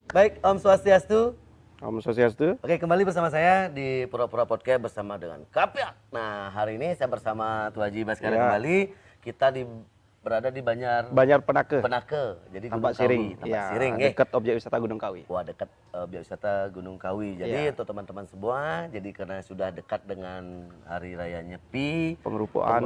Baik, Om Swastiastu. Om Swastiastu. Oke, kembali bersama saya di Pura-Pura Podcast bersama dengan Kapia. Nah, hari ini saya bersama Tua Haji Baskara kembali. Kita berada di Banjar Penake. Jadi Tampak Gunung Siring. Kawi, Tampak Siring. Dekat objek wisata Gunung Kawi. Wah, dekat objek wisata Gunung Kawi. Jadi untuk teman-teman semua, jadi karena sudah dekat dengan Hari Raya Nyepi, Pengerupukan,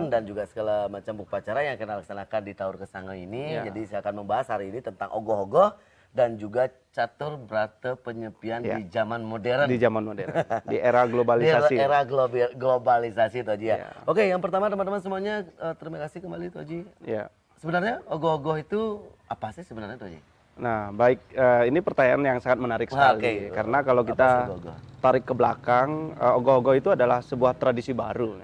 dan juga segala macam upacara yang akan dilaksanakan di Taur Kesange ini. Jadi saya akan membahas hari ini tentang ogoh-ogoh dan juga catur brata penyepian di zaman modern. Di zaman modern, di era globalisasi. Di era globalisasi itu Haji ya. Oke, yang pertama teman-teman semuanya terima kasih kembali Tuh Haji. Ya. Sebenarnya ogoh-ogoh itu apa sih sebenarnya Tuh Haji? Nah, baik, ini pertanyaan yang sangat menarik sekali. Karena kalau kita tarik ke belakang, ogoh-ogoh itu adalah sebuah tradisi baru.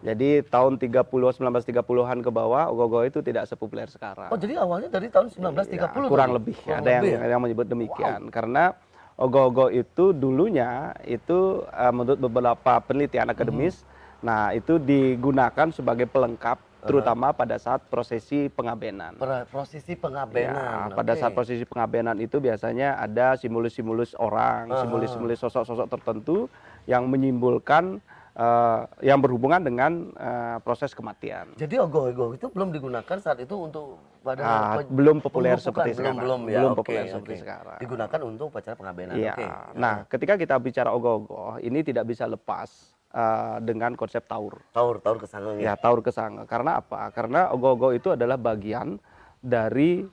Jadi tahun 1930-an ke bawah, ogoh-ogoh itu tidak sepopuler sekarang. Oh, jadi awalnya dari tahun 1930? Kurang lebih, ada yang menyebut demikian. Karena ogoh-ogoh itu dulunya, itu menurut beberapa penelitian akademis, nah itu digunakan sebagai pelengkap, terutama pada saat prosesi pengabenan. Prosesi pengabenan. Ya, pada saat prosesi pengabenan itu biasanya ada simulus-simulus orang, simulus-simulus sosok-sosok tertentu yang menyimbolkan yang berhubungan dengan proses kematian. Jadi ogoh-ogoh itu belum digunakan saat itu untuk belum populer seperti sekarang. Belum populer seperti sekarang. Digunakan untuk upacara pengabenan. Nah, ketika kita bicara ogoh-ogoh, ini tidak bisa lepas dengan konsep taur. Taur Kesange. Ya, taur Kesange. Karena apa? Karena ogoh-ogoh itu adalah bagian dari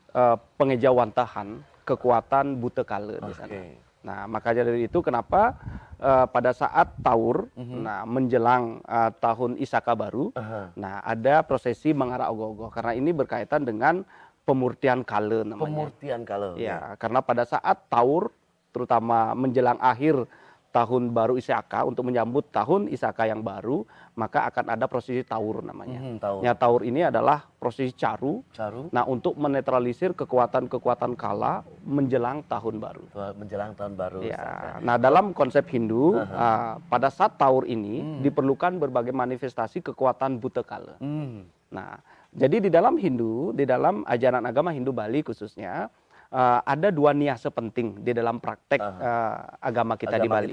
pengejawantahan kekuatan Buta Kale di sana. Nah, makanya dari itu kenapa pada saat taur, nah menjelang tahun Isaka baru, nah ada prosesi mengarah ogoh-ogoh karena ini berkaitan dengan pemurtian Kale namanya. Pemurtian Kale. Ya, karena pada saat taur, terutama menjelang akhir tahun baru Isaka untuk menyambut tahun Isaka yang baru, maka akan ada prosesi taur namanya. Ya, taur ini adalah prosesi caru. Nah, untuk menetralisir kekuatan-kekuatan kala menjelang tahun baru. Menjelang tahun baru. Ya. Nah, dalam konsep Hindu, pada saat taur ini diperlukan berbagai manifestasi kekuatan Buta Kale. Nah, jadi di dalam Hindu, di dalam ajaran agama Hindu Bali khususnya, ada dua niasa penting di dalam praktek agama kita di Bali.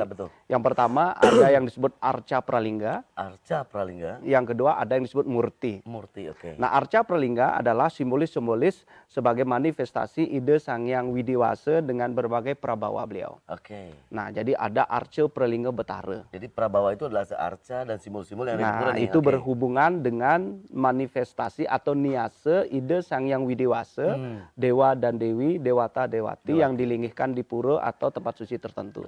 Yang pertama ada yang disebut Arca Pralingga. Arca Pralingga. Yang kedua ada yang disebut Murti. Murti, Nah, Arca Pralingga adalah simbolis-simbolis sebagai manifestasi ide Sang Hyang Widiwasa dengan berbagai prabawa beliau. Nah, jadi ada Arca Pralingga Betara. Jadi prabawa itu adalah arca dan simbol-simbol yang nah, itu berhubungan dengan manifestasi atau niasa ide Sang Hyang Widiwasa, dewa dan dewi, dewata dewati yang dilingihkan di pura atau tempat suci tertentu.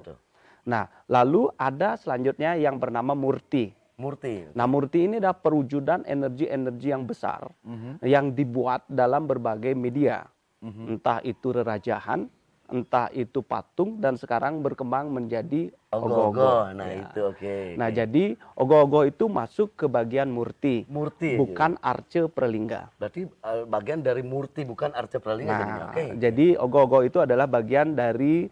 Nah, lalu ada selanjutnya yang bernama Murti. Nah, Murti ini adalah perwujudan energi-energi yang besar yang dibuat dalam berbagai media. Entah itu rerajahan, entah itu patung, dan sekarang berkembang menjadi ogoh-ogoh. Nah, jadi ogoh-ogoh itu masuk ke bagian Murti, bukan Arca Pralingga. Berarti bagian dari Murti, bukan Arca Pralingga. Nah, jadi ogoh-ogoh itu adalah bagian dari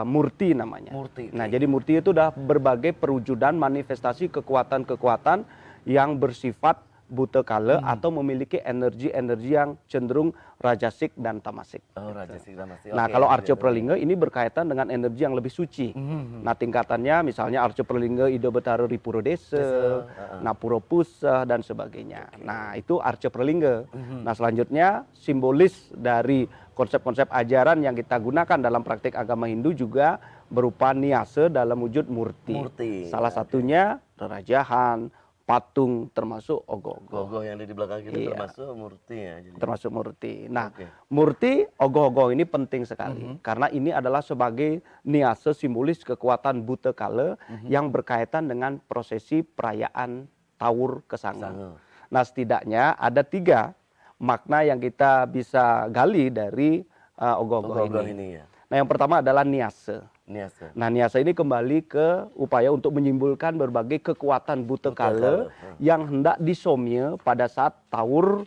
Murti namanya. Nah, jadi Murti itu udah berbagai perwujudan manifestasi kekuatan-kekuatan yang bersifat Buta Kale atau memiliki energi-energi yang cenderung rajasik dan tamasik. Nah, kalau Arca Pralingga ini berkaitan dengan energi yang lebih suci. Nah, tingkatannya misalnya Arca Pralingga Ida Betara Ripura Desa, Napura Pusa, dan sebagainya. Nah, itu Arca Pralingga. Nah, selanjutnya simbolis dari konsep-konsep ajaran yang kita gunakan dalam praktik agama Hindu juga berupa niasa dalam wujud murti. Salah satunya rerajahan, patung, termasuk ogoh-ogoh. Ogoh yang ada di belakang kita termasuk murti ya. Termasuk murti. Nah, murti ogoh-ogoh ini penting sekali karena ini adalah sebagai niasa simbolis kekuatan Buta Kale yang berkaitan dengan prosesi perayaan Taur Kesange. Nah, setidaknya ada 3 makna yang kita bisa gali dari ogoh-ogoh ini. Nah, yang pertama adalah niasa. Nah, niasa ini kembali ke upaya untuk menyimpulkan berbagai kekuatan Buta Kale yang hendak disomnya pada saat Taur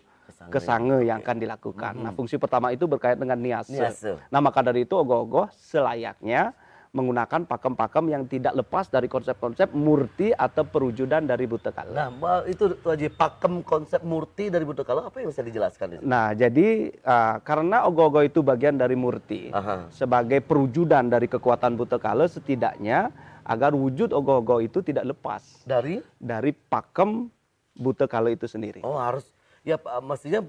Kesange yang akan dilakukan. Nah, fungsi pertama itu berkait dengan niasa. Nah, maka dari itu ogoh-ogoh selayaknya menggunakan pakem-pakem yang tidak lepas dari konsep-konsep murti atau perwujudan dari Buta Kala. Nah, itu Tuh Haji, pakem konsep murti dari Buta Kala apa yang bisa dijelaskan? Nah, jadi karena ogoh-ogoh itu bagian dari murti, sebagai perwujudan dari kekuatan Buta Kala, setidaknya agar wujud ogoh-ogoh itu tidak lepas dari pakem Buta Kala itu sendiri. Oh, harus ya mestinya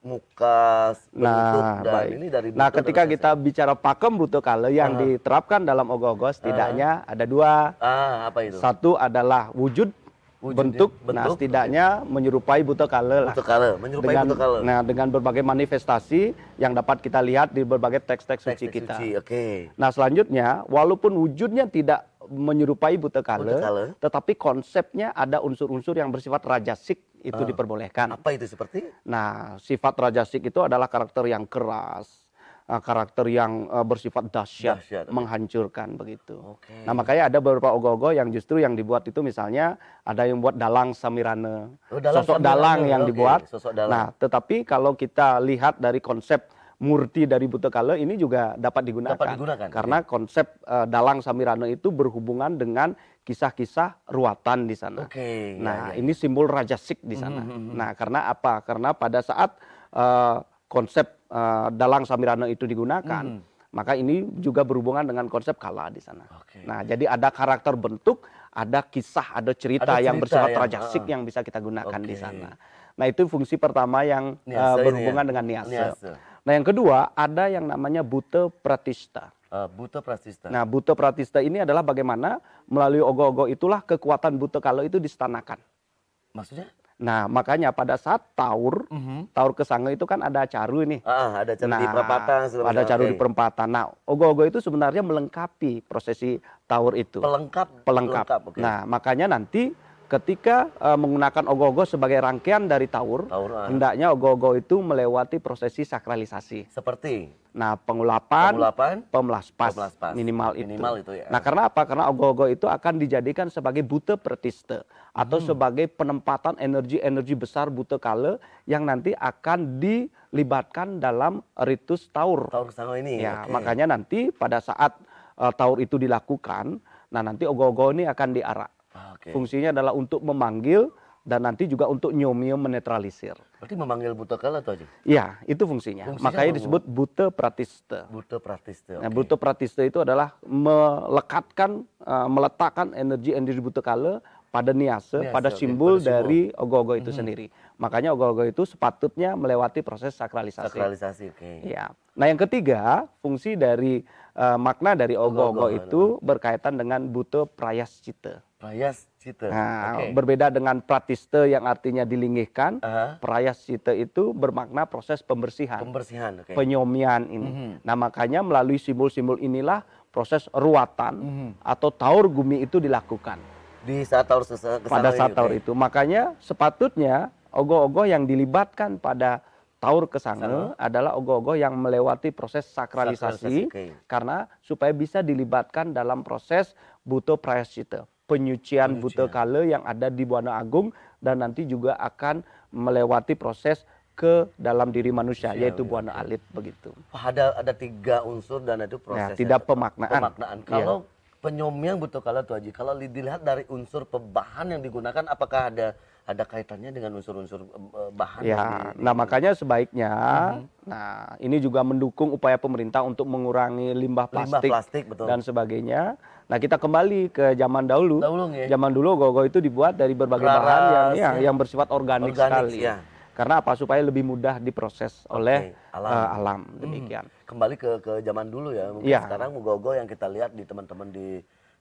muka, bentuk, dan ini dari Nah, ketika kita bicara pakem Buta Kala yang diterapkan dalam ogoh-ogoh, setidaknya ada dua. Apa itu? Satu adalah wujud bentuk. Nah, setidaknya menyerupai Buta Kala lah. Menyerupai Buta Kala. Nah, dengan berbagai manifestasi yang dapat kita lihat di berbagai teks-teks suci kita. Nah, selanjutnya, walaupun wujudnya tidak menyerupai Buta Kala, tetapi konsepnya ada unsur-unsur yang bersifat rajasik itu diperbolehkan. Apa itu seperti? Nah, sifat rajasik itu adalah karakter yang keras, karakter yang bersifat dahsyat, menghancurkan begitu. Nah, makanya ada beberapa ogoh-ogoh yang justru yang dibuat itu, misalnya ada yang buat dalang samirana, sosok dalang yang dibuat. Nah, tetapi kalau kita lihat dari konsep murti dari Buta Kala ini juga dapat digunakan. Karena konsep dalang samirana itu berhubungan dengan kisah-kisah ruatan di sana. Nah, ini simbol rajasik di sana. Nah, karena apa? Karena pada saat konsep dalang samirana itu digunakan, maka ini juga berhubungan dengan konsep kala di sana. Nah, jadi ada karakter bentuk, ada kisah, ada cerita yang bersifat rajasik yang bisa kita gunakan di sana. Nah, itu fungsi pertama yang berhubungan dengan niase. Nah, yang kedua ada yang namanya Buta Pratista. Buta Pratista. Nah, Buta Pratista ini adalah bagaimana melalui ogoh-ogoh itulah kekuatan Buta Kala itu distanakan. Maksudnya? Nah, makanya pada saat taur kesanga itu kan ada caru nih. Ada caru di perempatan. Ada caru di perempatan. Nah, ogoh-ogoh itu sebenarnya melengkapi prosesi taur itu. Pelengkap. Nah, makanya nanti ketika menggunakan ogoh-ogoh sebagai rangkaian dari taur, hendaknya ogoh-ogoh itu melewati prosesi sakralisasi. Seperti? Nah, pengulapan, pemelaspas, minimal itu. Ya. Nah, karena apa? Karena ogoh-ogoh itu akan dijadikan sebagai Buta Pratista atau sebagai penempatan energi-energi besar Buta Kala yang nanti akan dilibatkan dalam ritus taur. Taur kesanga ini. Ya, makanya nanti pada saat taur itu dilakukan, nah nanti ogoh-ogoh ini akan diarak. Fungsinya adalah untuk memanggil dan nanti juga untuk nyomio menetralisir. Berarti memanggil Buta Kala tuh aja? Iya, itu fungsinya. Makanya disebut Buta Pratista. Buta Pratista. Nah, Buta Pratista itu adalah meletakkan energi-energi Buta Kala pada niase, pada simbol dari ogoh-ogoh itu sendiri. Makanya ogoh-ogoh itu sepatutnya melewati proses sakralisasi. Ya. Nah, yang ketiga, fungsi dari makna dari ogoh-ogoh itu berkaitan dengan Buta Prayascita. Nah, berbeda dengan Pratista yang artinya dilingihkan, Prayascita itu bermakna proses pembersihan. Penyomian ini. Nah, makanya melalui simbol-simbol inilah proses ruatan atau taur gumi itu dilakukan. Di saat taur kesanga pada saat taur itu. Makanya sepatutnya ogoh-ogoh yang dilibatkan pada taur kesanga adalah ogoh-ogoh yang melewati proses sakralisasi. Karena supaya bisa dilibatkan dalam proses Buta Prayascita, penyucian Buta Kala yang ada di Buana Agung, dan nanti juga akan melewati proses ke dalam diri manusia, yaitu Buana Alit begitu. Ada 3 unsur dan itu prosesnya. Tidak pemaknaan. Kalau penyomian Buta Kala tuh Haji, kalau dilihat dari unsur bahan yang digunakan, apakah ada kaitannya dengan unsur-unsur bahan? Ya, nah makanya sebaiknya, nah ini juga mendukung upaya pemerintah untuk mengurangi limbah plastik dan sebagainya. Nah, kita kembali ke zaman dahulu. Zaman dulu ogoh-ogoh itu dibuat dari berbagai bahan yang bersifat organik sekali. Karena apa? Supaya lebih mudah diproses oleh alam. Demikian. Kembali ke zaman dulu ya. Mungkin sekarang ogoh-ogoh yang kita lihat di teman-teman di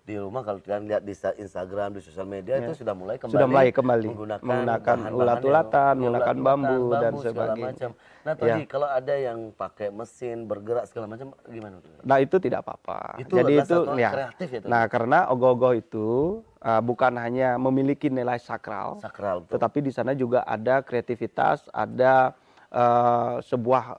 rumah, kalau kalian lihat di Instagram, di sosial media itu sudah mulai kembali menggunakan ulat-ulatan, menggunakan bambu dan sebagainya. Nah, tadi kalau ada yang pakai mesin bergerak segala macam gimana? Nah, itu tidak apa-apa. Jadi itu kreatif ya. Nah, karena ogoh-ogoh itu bukan hanya memiliki nilai sakral, tetapi di sana juga ada kreativitas, ada sebuah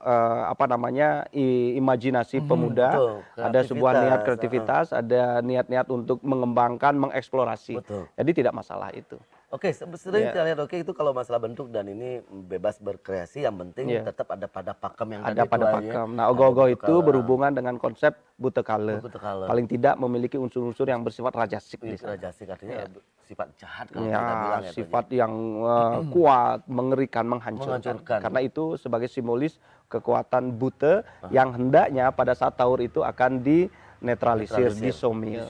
imajinasi pemuda, ada sebuah niat kreativitas, ada niat-niat untuk mengembangkan, mengeksplorasi. Jadi tidak masalah itu. Oke, sering kita lihat itu kalau masalah bentuk dan ini bebas berkreasi, yang penting tetap ada pada pakem yang ada pada pakem. Nah, ogoh-ogoh itu berhubungan dengan konsep butekale. Paling tidak memiliki unsur-unsur yang bersifat rajasik. Rajasik artinya sifat jahat kalau kita bilang ya. Sifat yang kuat, mengerikan, menghancurkan. Karena itu sebagai simbolis kekuatan bute yang hendaknya pada saat taur itu akan dinetralisir, disomil.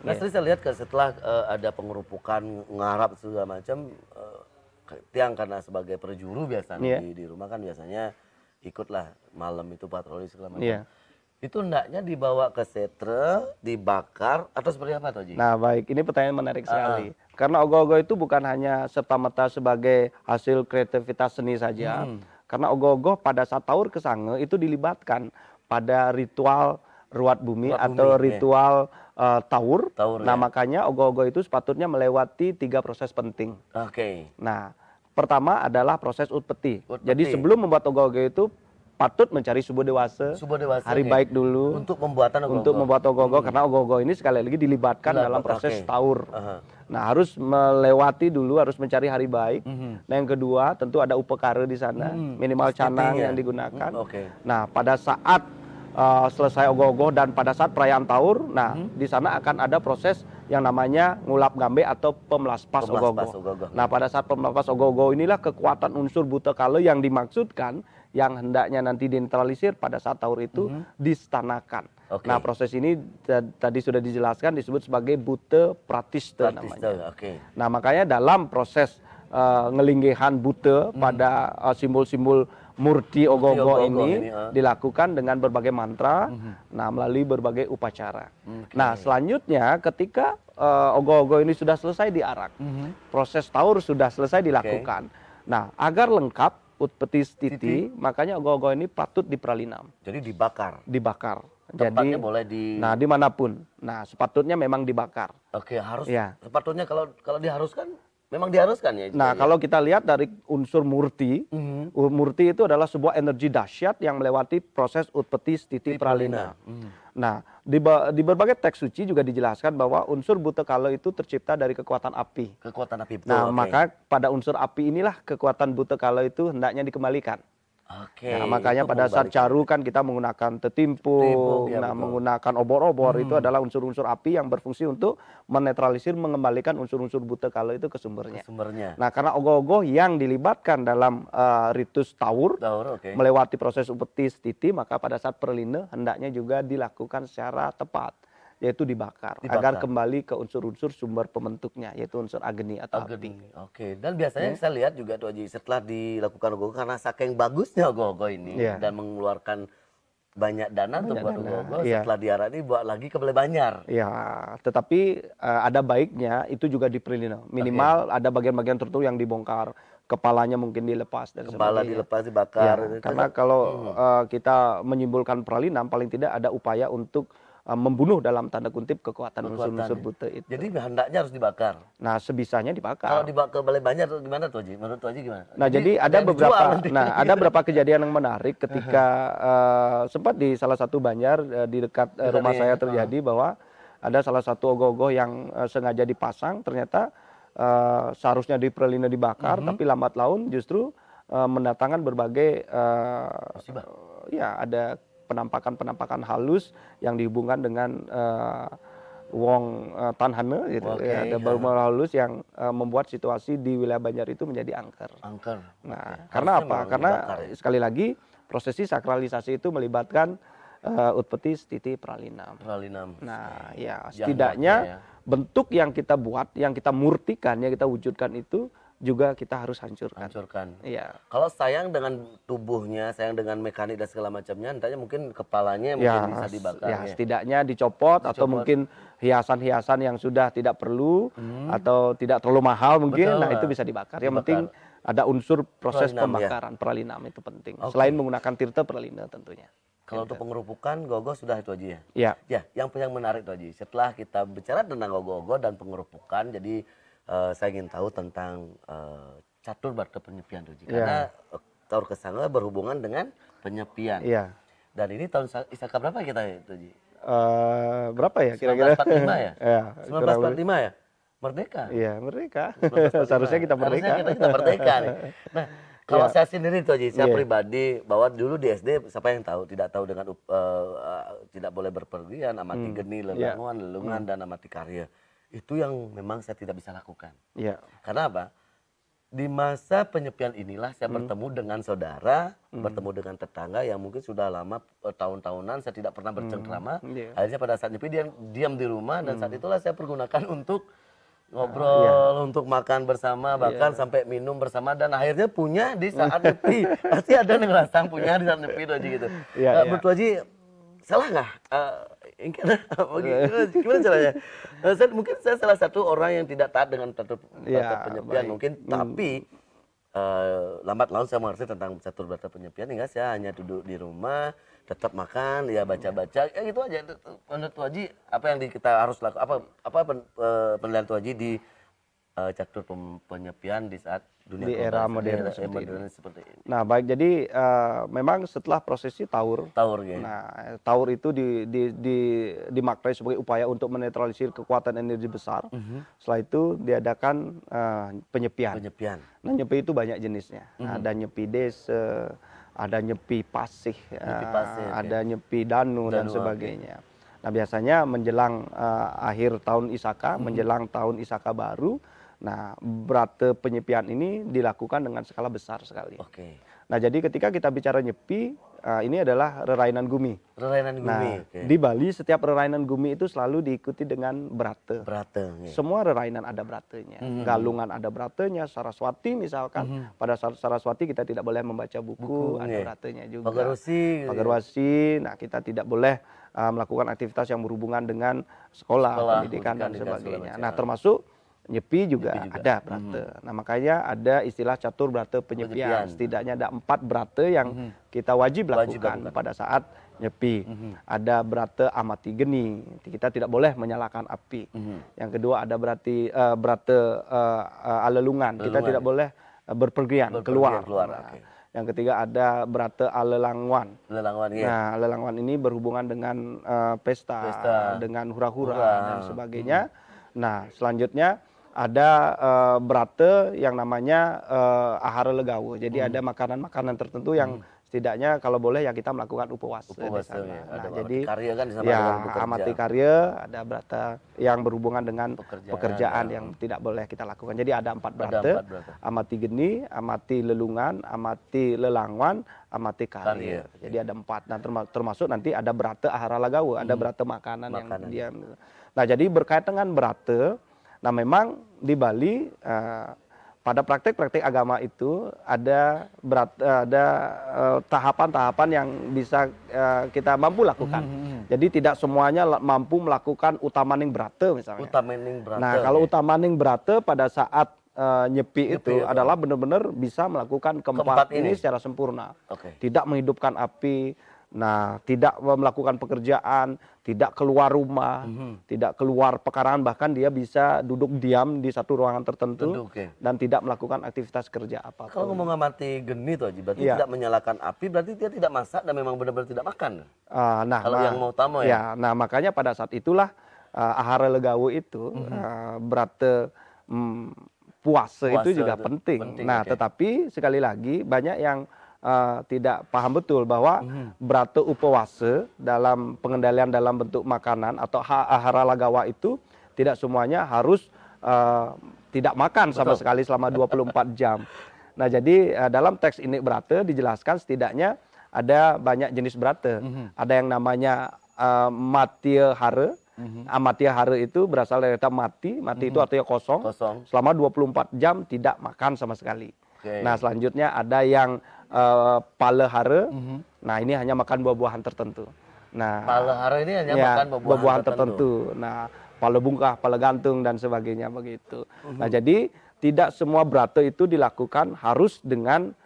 Nah, saya lihat setelah ada pengerupukan, ngarap segala macam, tiang karena sebagai perjuru biasanya di rumah kan biasanya ikutlah malam itu patroli segala macam. Itu hendaknya dibawa ke setre, dibakar atau seperti apa tuh, Ji? Nah, baik, ini pertanyaan menarik sekali. Karena ogoh-ogoh itu bukan hanya serta-merta sebagai hasil kreativitas seni saja. Karena ogoh-ogoh pada saat taur ke sange itu dilibatkan pada ritual ruat bumi atau ritual taur. Nah, makanya ogoh-ogoh itu sepatutnya melewati 3 proses penting. Nah, pertama adalah proses utpeti. Jadi sebelum membuat ogoh-ogoh itu patut mencari subuh dewasa, hari baik dulu untuk ogoh-ogoh. Untuk membuat ogoh-ogoh karena ogoh-ogoh ini sekali lagi dilibatkan dalam proses taur. Nah, harus melewati dulu, harus mencari hari baik. Nah, yang kedua tentu ada upekare di sana, minimal canang yang digunakan. Nah, pada saat selesai ogoh-ogoh dan pada saat perayaan taur, nah di sana akan ada proses yang namanya ngulap gambe atau pemelaspas ogoh-ogoh. Nah, pada saat pemelaspas ogoh-ogoh inilah kekuatan unsur butekale yang dimaksudkan yang hendaknya nanti dinetralisir pada saat taur itu distanakan. Nah, proses ini tadi sudah dijelaskan disebut sebagai bute pratiste namanya. Nah, makanya dalam proses ngelinggihan bute pada simbol-simbol murti ogoh-ogoh ini dilakukan dengan berbagai mantra, nah melalui berbagai upacara. Nah, selanjutnya ketika ogoh-ogoh ini sudah selesai diarak, proses taur sudah selesai dilakukan. Nah, agar lengkap utpeti stiti, makanya ogoh-ogoh ini patut dipralinam. Jadi dibakar. Jadi boleh nah dimanapun. Nah, sepatutnya memang dibakar. Harus. Sepatutnya kalau diharuskan. Memang diharuskan ya? Nah, kalau kita lihat dari unsur murti, murti itu adalah sebuah energi dahsyat yang melewati proses utpeti stiti pralina. Nah, di berbagai teks suci juga dijelaskan bahwa unsur butekale itu tercipta dari kekuatan api. Nah, maka pada unsur api inilah kekuatan butekale itu hendaknya dikembalikan. Nah, makanya pada saat caru kan kita menggunakan tetimpung, menggunakan obor-obor, itu adalah unsur-unsur api yang berfungsi untuk menetralisir, mengembalikan unsur-unsur butekale itu ke sumbernya. Nah, karena ogoh-ogoh yang dilibatkan dalam ritus taur, melewati proses upeti stiti, maka pada saat perline hendaknya juga dilakukan secara tepat, yaitu dibakar. Agar kembali ke unsur-unsur sumber pembentuknya, yaitu unsur agni atau api. Dan biasanya saya lihat juga tuh Haji, setelah dilakukan ogoh-ogoh karena saking bagusnya ogoh-ogoh ini dan mengeluarkan banyak dana untuk buat ogoh-ogoh, setelah diarak ini buat lagi ke Balai Banjar. Tetapi ada baiknya itu juga diperlindungi. Minimal ada bagian-bagian tertentu yang dibongkar, kepalanya mungkin dilepas dan kepala dilepas, dibakar. Karena kalau kita menyimpulkan pralinam, paling tidak ada upaya untuk membunuh dalam tanda kutip kekuatan unsur-unsur bute itu. Jadi hendaknya harus dibakar. Nah, sebisanya dibakar. Kalau dibawa ke Balai Banjar gimana tuh, Haji? Menurut tuh Haji gimana? Nah, jadi ada beberapa kejadian yang menarik ketika sempat di salah satu banjar di dekat rumah saya terjadi bahwa ada salah satu ogoh-ogoh yang sengaja dipasang, ternyata seharusnya di perlina dibakar, tapi lambat laun justru mendatangkan berbagai ada penampakan halus yang dihubungkan dengan wong tanhane gitu. Ada beberapa halus yang membuat situasi di wilayah Banjar itu menjadi angker. Nah, karena apa? Karena sekali lagi prosesi sakralisasi itu melibatkan utpeti stiti pralinam. Nah, setidaknya bentuk yang kita buat, yang kita murtikan, yang kita wujudkan itu juga kita harus hancurkan. Kalau sayang dengan tubuhnya, sayang dengan mekanik dan segala macamnya, entahnya mungkin kepalanya mungkin bisa dibakar. Setidaknya dicopot atau mungkin hiasan-hiasan yang sudah tidak perlu atau tidak terlalu mahal mungkin, nah itu bisa dibakar. Yang penting ada unsur proses pembakaran, pralinam itu penting. Selain menggunakan tirta pralina tentunya. Kalau untuk pengerupukan gogo sudah itu aja ya? Yang menarik itu aja. Setelah kita bicara tentang gogo dan pengerupukan, jadi saya ingin tahu tentang catur barte penyepian tuh, karena taur kesange berhubungan dengan penyepian. Dan ini tahun Isaka berapa kita itu, Ji? Berapa ya kira-kira? 1945 ya? 1945 ya? merdeka. Iya, merdeka. Seharusnya kita merdeka. Harusnya kita merdeka nih. Nah, kalau saya sendiri tuh Haji, saya pribadi bahwa dulu di SD siapa yang tahu tidak tahu dengan tidak boleh berpergian, amati geni, lelungan dan amati karya. Itu yang memang saya tidak bisa lakukan. Iya. Karena apa? Di masa penyepian inilah saya bertemu dengan saudara, bertemu dengan tetangga yang mungkin sudah lama tahun-tahunan saya tidak pernah bercengkrama. Akhirnya pada saat nyepi dia diam di rumah dan saat itulah saya pergunakan untuk ngobrol, untuk makan bersama, bahkan sampai minum bersama dan akhirnya punya di saat nyepi. Pasti ada yang ngerasa punya di saat nyepi Haji gitu. Betul Haji, salah nggak? Gimana caranya? Mungkin saya salah satu orang yang tidak taat dengan tata penyepian mungkin, tapi lambat laun saya mengerti tentang catur berata penyepian hingga saya hanya duduk di rumah, tetap makan, ya baca-baca, ya gitu aja. Menurut Haji, apa yang kita harus lakukan? Apa penilaian Haji di catur penyepian di saat dunia di era modern seperti ini. Nah, baik, jadi memang setelah prosesi taur ya. Nah, taur itu dimaknai sebagai upaya untuk menetralisir kekuatan energi besar. Setelah itu diadakan penyepian. Nah, nyepi itu banyak jenisnya. Ada nyepi desa, ada nyepi pasih, ada nyepi danu dan sebagainya. Nah, biasanya menjelang akhir tahun Isaka, menjelang tahun Isaka baru. Nah, berata penyepian ini dilakukan dengan skala besar sekali. Nah, jadi ketika kita bicara nyepi, ini adalah rerainan gumi. Nah, di Bali setiap rerainan gumi itu selalu diikuti dengan berata. Semua rerainan ada beratanya. Galungan ada beratanya, Saraswati misalkan. Pada Saraswati kita tidak boleh membaca buku ada beratanya juga. Pagarwasi, nah kita tidak boleh melakukan aktivitas yang berhubungan dengan sekolah pendidikan dan sebagainya. Nah, termasuk nyepi juga ada berata. Nah, makanya ada istilah catur berata penyepian. Setidaknya ada 4 berata yang kita wajib lakukan pada saat nyepi. Ada berata amati geni, kita tidak boleh menyalakan api. Yang kedua ada berata alelungan, kita tidak boleh berpergian keluar. Yang ketiga ada berata alelangwan. Nah, alelangwan ini berhubungan dengan pesta, dengan hura-hura dan sebagainya. Nah, selanjutnya ada berata yang namanya ahara legawa. Jadi ada makanan-makanan tertentu yang setidaknya kalau boleh ya kita melakukan upawasa di sana. Nah, jadi karya kan amati karya, ada berata yang berhubungan dengan pekerjaan yang tidak boleh kita lakukan. Jadi ada 4 berata, amati geni, amati lelungan, amati lelangwan, amati karya. Jadi ada 4. Nah, termasuk nanti ada berata ahara legawa, ada berata makanan yang dia. Nah, jadi berkaitan dengan berata, nah memang di Bali pada praktek-praktek agama itu ada tahapan-tahapan yang bisa kita mampu lakukan. Jadi tidak semuanya mampu melakukan utamaning berata misalnya. Nah, kalau utamaning berata pada saat nyepi itu adalah benar-benar bisa melakukan keempat ini secara sempurna. Tidak menghidupkan api, nah tidak melakukan pekerjaan, tidak keluar rumah, tidak keluar pekarangan, bahkan dia bisa duduk diam di satu ruangan tertentu dan tidak melakukan aktivitas kerja apapun. Kalau ngomong amati geni itu Haji, berarti tidak menyalakan api, berarti dia tidak masak dan memang benar-benar tidak makan. Kalau yang mau utama ya. Nah, makanya pada saat itulah ahara legawa itu berata puasa itu juga penting. Nah, tetapi sekali lagi banyak yang tidak paham betul bahwa berata upawasa dalam pengendalian dalam bentuk makanan atau ahara legawa itu tidak semuanya harus tidak makan sama sekali selama 24 jam. Nah, jadi dalam teks ini berata dijelaskan setidaknya ada banyak jenis berata. Ada yang namanya matia hara. Amatia hara itu berasal dari kata mati itu artinya kosong. Selama 24 jam tidak makan sama sekali. Nah, selanjutnya ada yang palehara. Nah, ini hanya makan buah-buahan tertentu. Nah, palehara ini hanya makan buah-buahan tertentu. Nah, pale bungkah, pale gantung dan sebagainya begitu. Nah, jadi tidak semua berata itu dilakukan harus dengan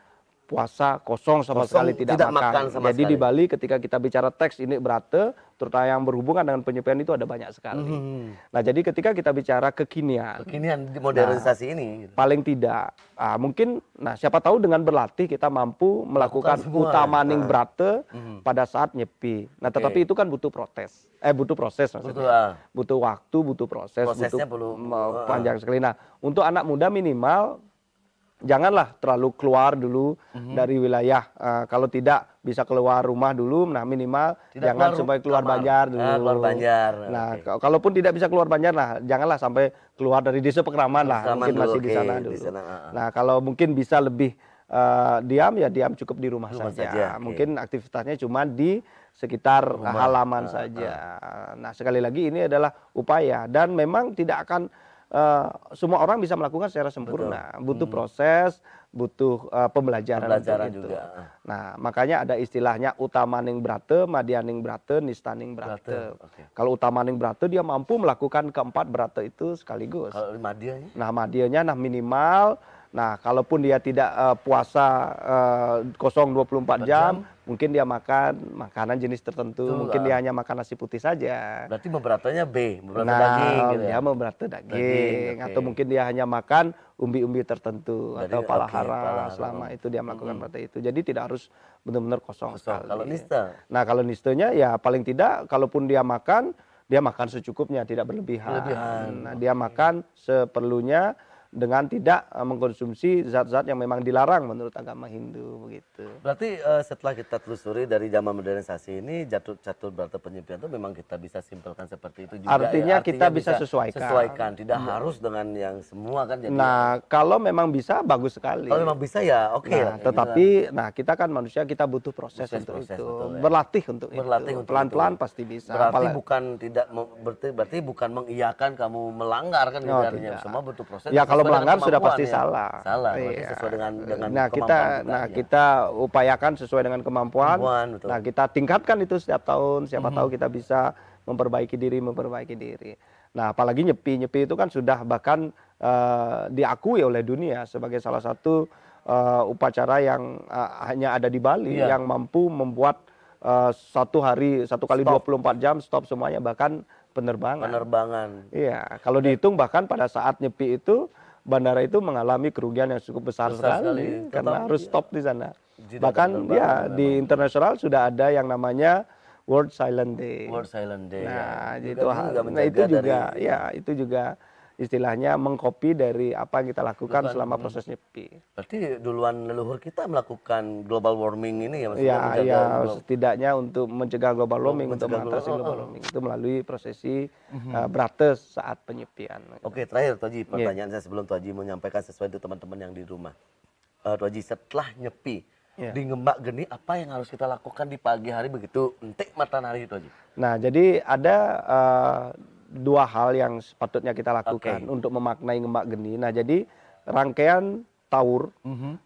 puasa kosong sama sekali tidak makan. Jadi di Bali ketika kita bicara teks ini brata, terutama yang berhubungan dengan penyepian itu ada banyak sekali. Nah jadi ketika kita bicara kekinian modernisasi ini, paling tidak, mungkin, siapa tahu dengan berlatih kita mampu melakukan utamaning brata pada saat nyepi. Nah tetapi itu kan butuh proses maksudnya. Butuh waktu, butuh proses, butuh panjang sekali. Nah untuk anak muda minimal janganlah terlalu keluar dulu dari wilayah. Kalau tidak bisa keluar rumah dulu, nah minimal jangan sampai keluar Banjar dulu. Keluar Banjar. Nah, kalaupun tidak bisa keluar Banjar, nah janganlah sampai keluar dari desa Pekraman lah, mungkin masih di sana dulu. Nah, kalau mungkin bisa lebih diam, ya diam cukup di rumah saja. Mungkin aktivitasnya cuma di sekitar halaman saja. Nah, sekali lagi ini adalah upaya dan memang tidak akan semua orang bisa melakukan secara sempurna. Butuh proses, butuh pembelajaran juga. Nah, makanya ada istilahnya utamaning brata, madyaning brata, nistaning brata. Kalau utamaning brata dia mampu melakukan keempat brata itu sekaligus. Kalau madyanya? Nah, madyanya minimal. Nah, kalaupun dia tidak puasa kosong 24 jam, mungkin dia makan makanan jenis tertentu, mungkin dia hanya makan nasi putih saja. Berarti memberatanya daging gitu ya? Dia memberata daging, atau mungkin dia hanya makan umbi-umbi tertentu, atau palahara, selama itu dia melakukan brata itu. Jadi tidak harus benar-benar kosong sekali. Kalau nista? Nah, kalau nistanya ya paling tidak, kalaupun dia makan secukupnya, tidak berlebihan. Nah, dia makan seperlunya, dengan tidak mengkonsumsi zat-zat yang memang dilarang menurut agama Hindu begitu. Berarti setelah kita telusuri dari zaman modernisasi ini, catur brata penyepian itu memang kita bisa simpelkan seperti itu juga. Artinya kita bisa sesuaikan. Tidak harus dengan yang semua kan. Jadi nah, kalau memang bisa bagus sekali. Kalau memang bisa ya oke. Nah, tetapi kita kan manusia, kita butuh proses untuk itu. Betul, ya. Berlatih untuk itu. Pelan-pelan pasti bisa. Berarti bukan mengiyakan kamu melanggar kan sebenarnya. Semua butuh proses. Ya kalau melanggar sudah pasti salah. Iya. Sesuai dengan kita upayakan sesuai dengan kemampuan. Nah, kita tingkatkan itu setiap tahun. Siapa tahu kita bisa memperbaiki diri. Nah, apalagi nyepi itu kan sudah bahkan diakui oleh dunia sebagai salah satu upacara yang hanya ada di Bali, yang mampu membuat satu kali 24 jam stop semuanya, bahkan penerbangan. Iya, kalau dihitung bahkan pada saat nyepi itu bandara itu mengalami kerugian yang cukup besar sekali karena harus stop di sana. Bahkan di internasional sudah ada yang namanya World Silent Day. Nah, itu juga istilahnya mengkopi dari apa yang kita lakukan selama proses nyepi. Berarti duluan leluhur kita melakukan global warming ini ya maksudnya? Ya, setidaknya untuk mencegah global warming, untuk mengatasi global warming itu melalui prosesi brata saat penyepian. Oke, terakhir Tuh Haji, pertanyaan saya sebelum Tuh Haji menyampaikan sesuai untuk teman-teman yang di rumah. Tuh Haji, setelah nyepi di Ngembak Geni, apa yang harus kita lakukan di pagi hari begitu entik matahari Tuh Haji? Nah, jadi ada dua hal yang sepatutnya kita lakukan untuk memaknai Ngembak Geni. Nah, jadi rangkaian taur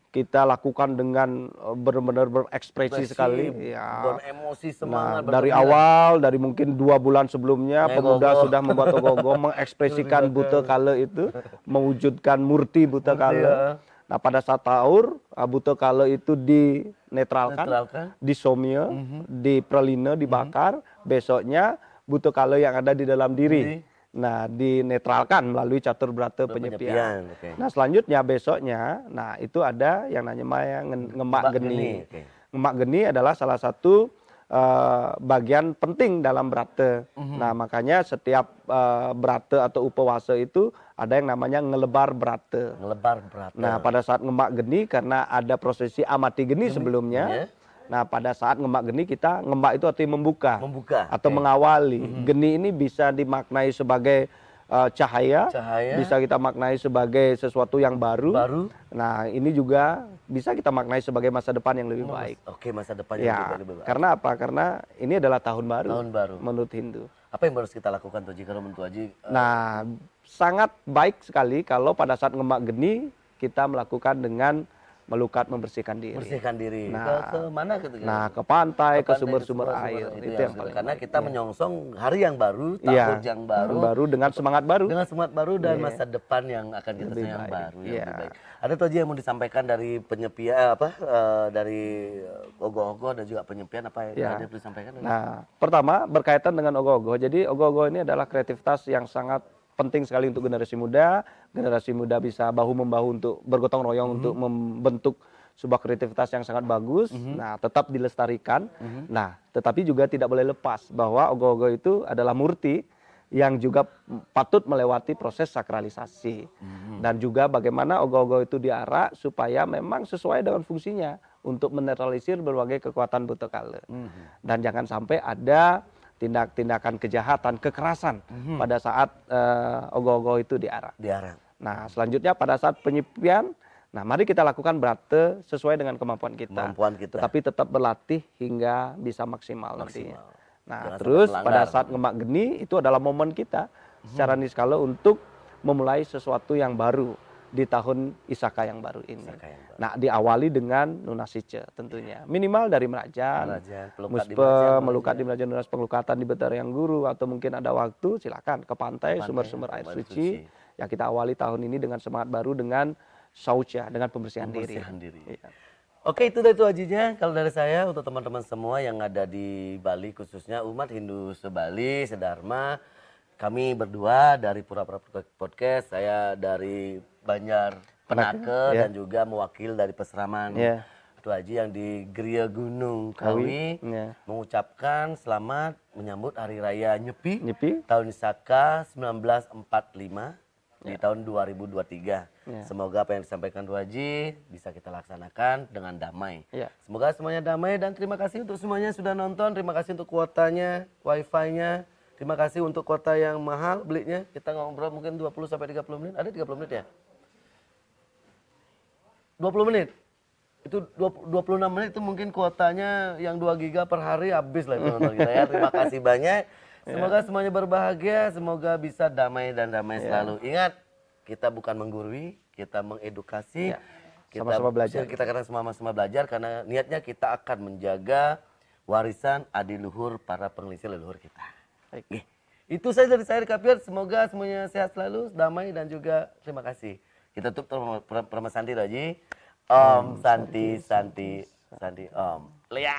kita lakukan dengan benar-benar berekspresi sekali, beremosi, semangat. Dari awal, dari mungkin 2 bulan sebelumnya, pemuda sudah membuat ogoh-ogoh mengekspresikan Buta Kala itu, mewujudkan murti Buta Kala. Nah, pada saat taur, Buta Kala itu dinetralkan, disomya, dipralina, dibakar. Besoknya Buta Kala yang ada di dalam diri, nah dinetralkan melalui catur brata penyepian. Nah, selanjutnya besoknya, nah itu ada yang namanya Ngembak Geni. Ngembak Geni adalah salah satu bagian penting dalam brata. Nah, makanya setiap brata atau upawasa itu ada yang namanya ngelebar brata. Nah, pada saat Ngembak Geni, karena ada prosesi amati geni sebelumnya. Nah, pada saat Ngembak Geni ngembak itu artinya membuka atau mengawali. Geni ini bisa dimaknai sebagai cahaya, bisa kita maknai sebagai sesuatu yang baru. Nah, ini juga bisa kita maknai sebagai masa depan yang lebih baik. Oke, masa depan yang lebih baik. Karena apa? Karena ini adalah tahun baru menurut Hindu. Apa yang harus kita lakukan Tuh Haji kalau menurut Haji? Nah, sangat baik sekali kalau pada saat Ngembak Geni kita melakukan dengan melukat, membersihkan diri. Bersihkan diri. Nah, ke mana gitu? Nah, ke pantai, ke sumber-sumber air. Itu yang paling karena baik. kita menyongsong hari yang baru, tahun yang baru, dengan semangat baru. Dengan semangat baru dan masa depan yang akan kita yang baru, yang lebih baik. Ada tuh aja yang mau disampaikan dari penyepian dari ogoh-ogoh dan juga penyepian apa yang ada yang disampaikan? Nah, pertama berkaitan dengan ogoh-ogoh. Jadi ogoh-ogoh ini adalah kreativitas yang sangat penting sekali untuk generasi muda. Generasi muda bisa bahu-membahu untuk bergotong royong untuk membentuk sebuah kreativitas yang sangat bagus. Nah, tetap dilestarikan. Nah, tetapi juga tidak boleh lepas bahwa ogoh-ogoh itu adalah murti yang juga patut melewati proses sakralisasi. Dan juga bagaimana ogoh-ogoh itu diarak supaya memang sesuai dengan fungsinya untuk menetralisir berbagai kekuatan buta kala. Dan jangan sampai ada tindakan kejahatan, kekerasan pada saat ogoh-ogoh itu diarak. Nah, selanjutnya pada saat penyepian, nah mari kita lakukan berate sesuai dengan kemampuan kita. Tetapi tetap berlatih hingga bisa maksimal. Nantinya. Nah, jangan terus pada saat ngemak geni itu adalah momen kita secara niskala untuk memulai sesuatu yang baru di tahun Isaka yang baru ini. Nah, diawali dengan nunasice tentunya. Minimal dari Merajan, melukat di Merajan, nunas pengelukatan di Betara yang Guru, atau mungkin ada waktu silakan ke pantai, sumber-sumber air suci. Ya, kita awali tahun ini dengan semangat baru, dengan sauca, dengan pembersihan diri. Iya. Oke, itu ajinya kalau dari saya untuk teman-teman semua yang ada di Bali, khususnya umat Hindu se-Bali, sedharma. Kami berdua dari Pura-Pura Podcast, saya dari Banjar Penake dan juga mewakil dari Peseraman Itu Haji yang di Gria Gunung Kawi mengucapkan selamat menyambut Hari Raya Nyepi. Tahun Isaka 1945 di tahun 2023. Semoga apa yang disampaikan Tuh Haji bisa kita laksanakan dengan damai. Semoga semuanya damai dan terima kasih untuk semuanya sudah nonton. Terima kasih untuk kuotanya, wifi-nya. Terima kasih untuk kuota yang mahal belinya. Kita ngobrol mungkin 20-30 menit. Ada 30 menit ya? 20 menit. Itu 26 menit itu mungkin kuotanya yang 2 giga per hari habis lah itu nonton kita ya. Terima kasih banyak. Semoga semuanya berbahagia. Semoga bisa damai dan damai selalu. Ingat, kita bukan menggurui, kita mengedukasi. Sama-sama belajar. Kita karena sama-sama belajar karena niatnya kita akan menjaga warisan adiluhur para pengelisir leluhur kita. Baik. Itu saja dari saya Kapier. Semoga semuanya sehat selalu, damai dan juga terima kasih. Kita tutup Permasandi Haji. Om Santi Santi Santi Om. Lia.